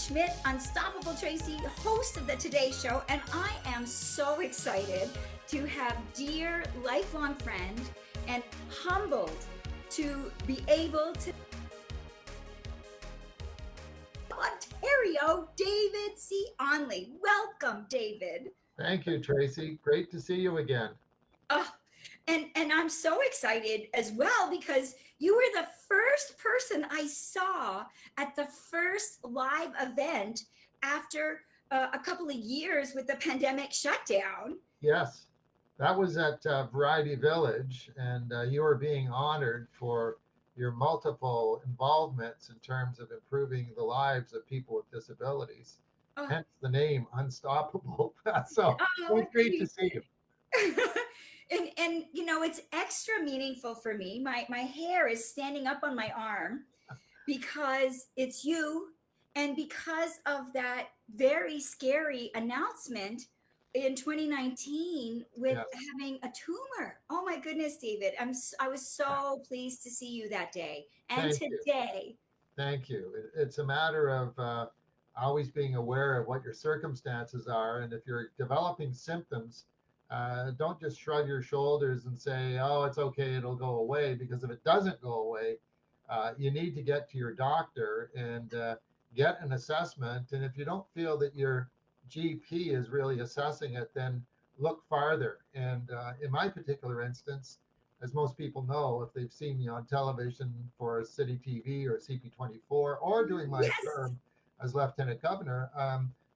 Schmidt, Unstoppable Tracy, host of the Today Show, and I am so excited to have dear lifelong friend and humbled to be able to Ontario, David C. Onley. Welcome, David. Thank you, Tracy. Great to see you again. Oh, and I'm so excited as well because you were the first person I saw at the first live event after a couple of years with the pandemic shutdown. Yes, that was at Variety Village, and you were being honored for your multiple involvements in terms of improving the lives of people with disabilities. Oh, Hence the name Unstoppable. So it oh, was great to see you. and you know it's extra meaningful for me. My hair is standing up on my arm because it's you and because of that very scary announcement in 2019 with Yes, having a tumor. Oh my goodness, David. I was so pleased to see you that day and thank you. today. Thank you. It's a matter of always being aware of what your circumstances are. And if you're developing symptoms, don't just shrug your shoulders and say, oh, it's okay, it'll go away. Because if it doesn't go away, you need to get to your doctor and get an assessment. And if you don't feel that your GP is really assessing it, then look farther. And in my particular instance, as most people know, if they've seen me on television for City TV or CP24 or doing my Yes. term as Lieutenant Governor,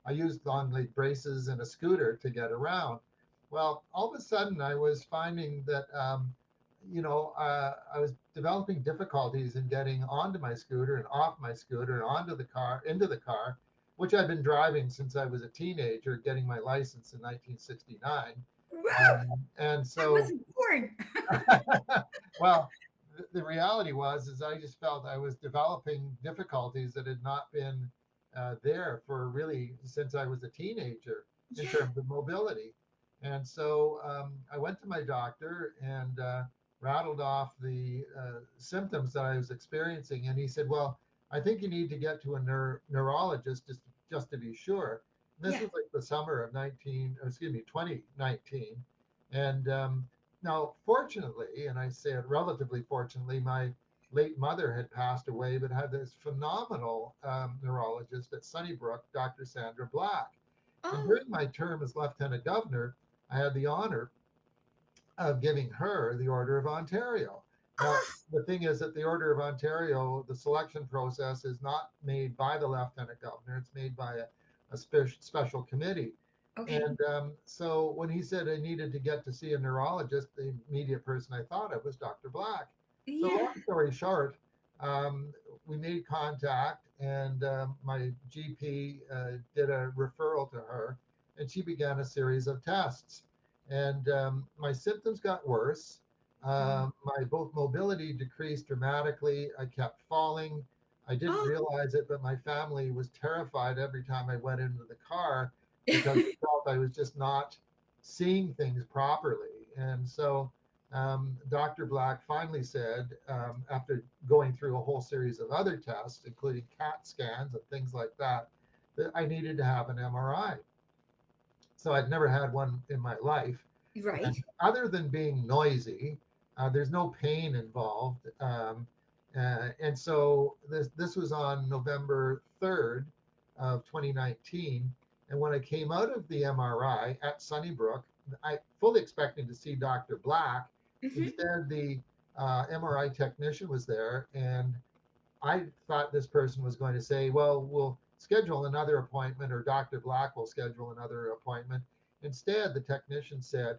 I used on-leg braces and a scooter to get around. Well, all of a sudden, I was finding that, I was developing difficulties in getting onto my scooter and off my scooter and onto the car, into the car, which I've been driving since I was a teenager, getting my license in 1969. Woo! And I so wasn't born. well, the reality is I just felt I was developing difficulties that had not been there for really since I was a teenager in Yeah. terms of mobility. And so I went to my doctor and rattled off the symptoms that I was experiencing. And he said, well, I think you need to get to a neurologist just to be sure. This Yeah. was like the summer of 2019. And now, fortunately, and I say it relatively fortunately, my late mother had passed away, but had this phenomenal neurologist at Sunnybrook, Dr. Sandra Black. And Oh. during my term as Lieutenant Governor, I had the honor of giving her the Order of Ontario. Now, Oh. the thing is that the Order of Ontario, the selection process is not made by the Lieutenant Governor, it's made by a special committee. Okay. And so when he said I needed to get to see a neurologist, the immediate person I thought of was Dr. Black. So, Yeah. long story short, um, we made contact, and my GP did a referral to her, and she began a series of tests. And my symptoms got worse. Mm. My both mobility decreased dramatically. I kept falling. I didn't Oh. realize it, but my family was terrified every time I went into the car because they felt I was just not seeing things properly. And so Dr. Black finally said, after going through a whole series of other tests, including CAT scans and things like that, that I needed to have an MRI. So I'd never had one in my life. And Right. other than being noisy, there's no pain involved. And so this was on November 3rd of 2019. And when I came out of the MRI at Sunnybrook, I fully expecting to see Dr. Black. Hmm. Instead, the MRI technician was there, and I thought this person was going to say, well, we'll schedule another appointment, or Dr. Black will schedule another appointment. Instead, the technician said,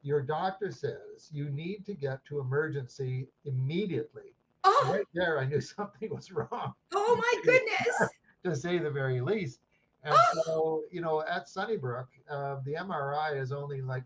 your doctor says you need to get to emergency immediately. Oh. Right there, I knew something was wrong, Oh my goodness. to say the very least. And Oh. so, at Sunnybrook, the MRI is only like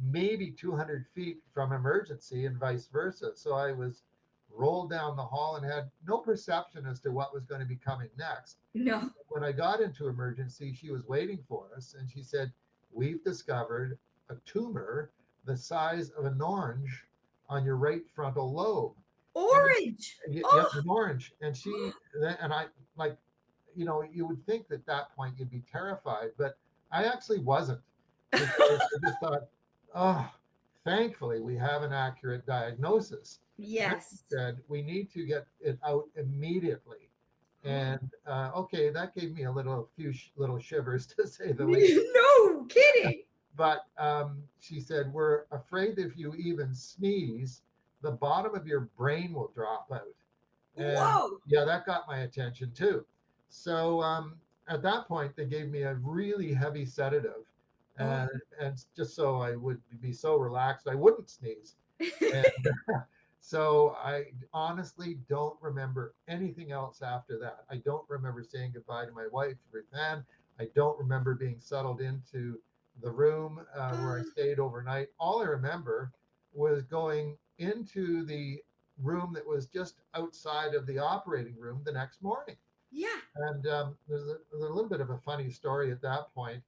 maybe 200 feet from emergency and vice versa. So I was rolled down the hall and had no perception as to what was going to be coming next. No. When I got into emergency, she was waiting for us and she said, we've discovered a tumor the size of an orange on your right frontal lobe. And Orange. yep, Oh. an orange. And she, and I like, you would think at that point you'd be terrified, but I actually wasn't, because I just thought, oh, thankfully we have an accurate diagnosis. And then he Yes. said, we need to get it out immediately. Oh, And okay, that gave me few little shivers, to say the least. no kidding. But she said, we're afraid if you even sneeze, the bottom of your brain will drop out. And Whoa. yeah, that got my attention too. So at that point, they gave me a really heavy sedative, Oh. and just so I would be so relaxed, I wouldn't sneeze. And so I honestly don't remember anything else after that. I don't remember saying goodbye to my wife, Ruth Ann. I don't remember being settled into the room where I stayed overnight. All I remember was going into the room that was just outside of the operating room the next morning. Yeah. And there's a little bit of a funny story at that point,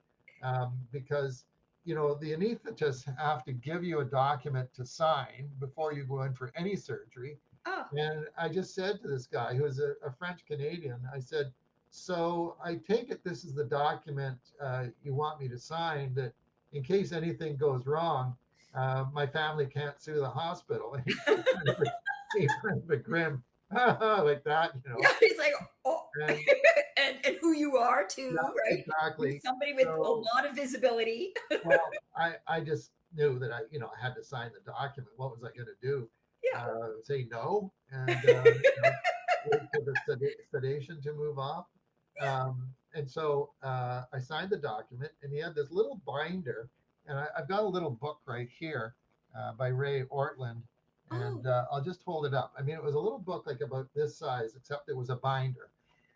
because the anesthetists have to give you a document to sign before you go in for any surgery. Oh. And I just said to this guy, who is a French Canadian, I said, so I take it this is the document you want me to sign, that in case anything goes wrong, my family can't sue the hospital. And he kind of a grim, like that. Yeah, he's like, oh, And and who you are yeah, too, right? You're exactly. somebody with a So, lot of visibility. well, I just knew that I had to sign the document. What was I going to do? Yeah. Say no and wait for the sedation to move off. And so I signed the document, and he had this little binder, and I've got a little book right here by Ray Ortland, Oh, and I'll just hold it up. I mean, it was a little book like about this size, except it was a binder.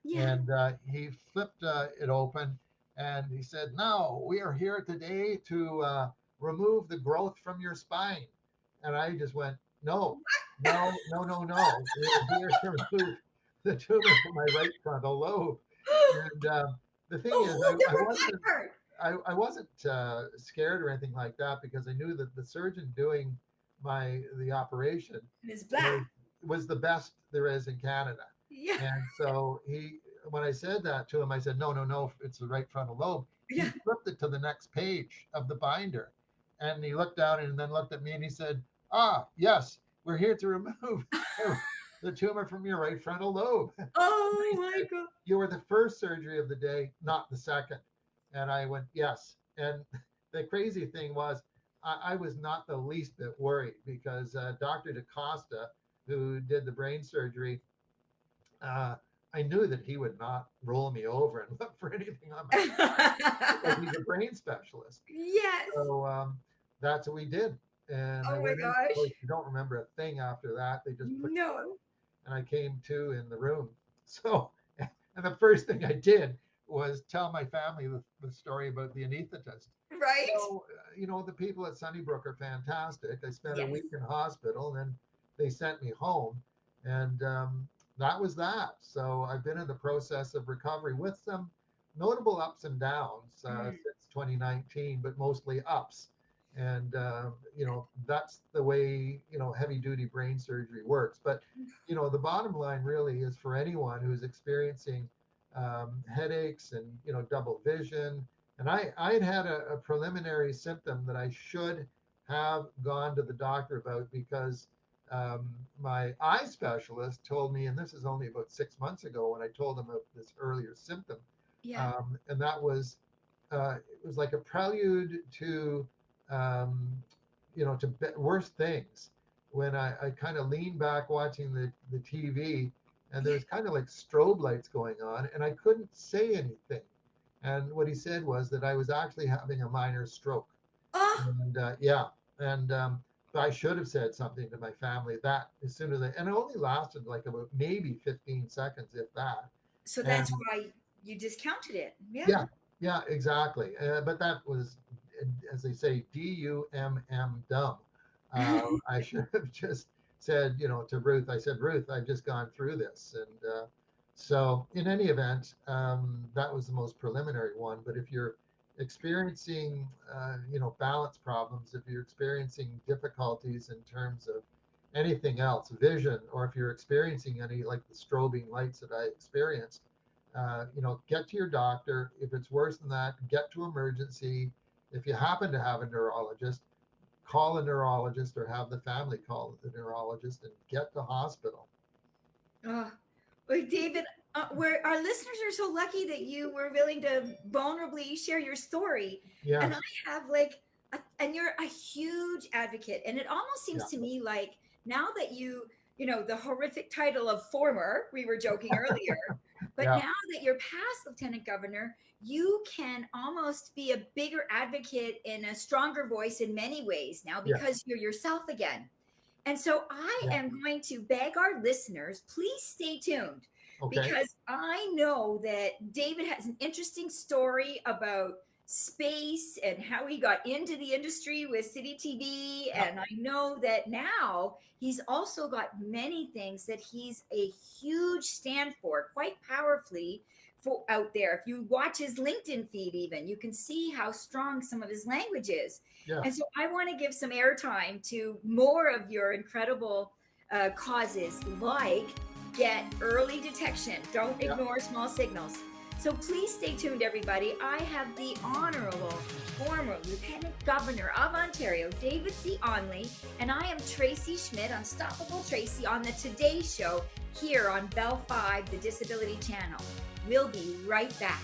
yeah. And he flipped it open, and he said, "Now we are here today to remove the growth from your spine." And I just went, "No, no, no, no, no. We are here to remove the tumor from my right frontal lobe." And the thing Oh, is, hold the I wasn't reminder I wasn't scared or anything like that, because I knew that the surgeon doing the operation in his was black. was the best there is in Canada. Yeah. And so when I said that to him, I said, no, no, no, it's the right frontal lobe. He Yeah. flipped it to the next page of the binder, and he looked down and then looked at me and he said, ah, yes, we're here to remove the tumor from your right frontal lobe. Oh He my said, God. you were the first surgery of the day, not the second. And I went, yes. And the crazy thing was, I was not the least bit worried, because Dr. DaCosta, who did the brain surgery, uh, I knew that he would not roll me over and look for anything on my because he's a brain specialist. Yes. So that's what we did. And I Oh my went in. Of gosh. course, you don't remember a thing after that. They just put you out, No. and I came to in the room. So, and the first thing I did was tell my family the story about the anesthetist. Right? So, the people at Sunnybrook are fantastic. I spent a Yes. week in hospital, and then they sent me home, and that was that. So I've been in the process of recovery with some notable ups and downs Mm. since 2019, but mostly ups. And that's the way heavy duty brain surgery works. But the bottom line really is, for anyone who's experiencing headaches and double vision. And I had a preliminary symptom that I should have gone to the doctor about, because my eye specialist told me, and this is only about 6 months ago when I told him of this earlier symptom, Yeah. and that was it was like a prelude to um, worse things. When I kind of leaned back watching the TV, and there Yeah. was kind of like strobe lights going on, and I couldn't say anything. And what he said was that I was actually having a minor stroke. Oh, And yeah, and I should have said something to my family that as soon as and it only lasted like about maybe 15 seconds, if that. so that's And why you discounted it. Yeah. yeah, yeah, exactly. But that was, as they say, dumb. I should have just said, to Ruth, I said, Ruth, I've just gone through this. And so, in any event, that was the most preliminary one. But if you're experiencing, balance problems, if you're experiencing difficulties in terms of anything else, vision, or if you're experiencing any like the strobing lights that I experienced, Get to your doctor. If it's worse than that, get to emergency. If you happen to have a neurologist, call a neurologist or have the family call the neurologist and get to hospital. Oh, well, David, our listeners are so lucky that you were willing to vulnerably share your story. And I Yes. have and you're a huge advocate. And it almost seems Yeah. to me like now that the horrific title of former, we were joking earlier, but Yeah. now that you're past lieutenant governor, you can almost be a bigger advocate and a stronger voice in many ways now Yes. because you're yourself again. And so I Yeah. am going to beg our listeners, please stay tuned Okay. because I know that David has an interesting story about space and how he got into the industry with City TV. Yeah. And I know that now he's also got many things that he's a huge stand for, quite powerfully for out there. If you watch his LinkedIn feed, even you can see how strong some of his language is. And Yes. so I want to give some airtime to more of your incredible causes, like get early detection. Don't Yeah. ignore small signals. So please stay tuned, everybody. I have the Honorable former Lieutenant Governor of Ontario, David C. Onley, and I am Tracy Schmidt, Unstoppable Tracy, on the Today Show here on Bell 5, the Disability Channel. We'll be right back.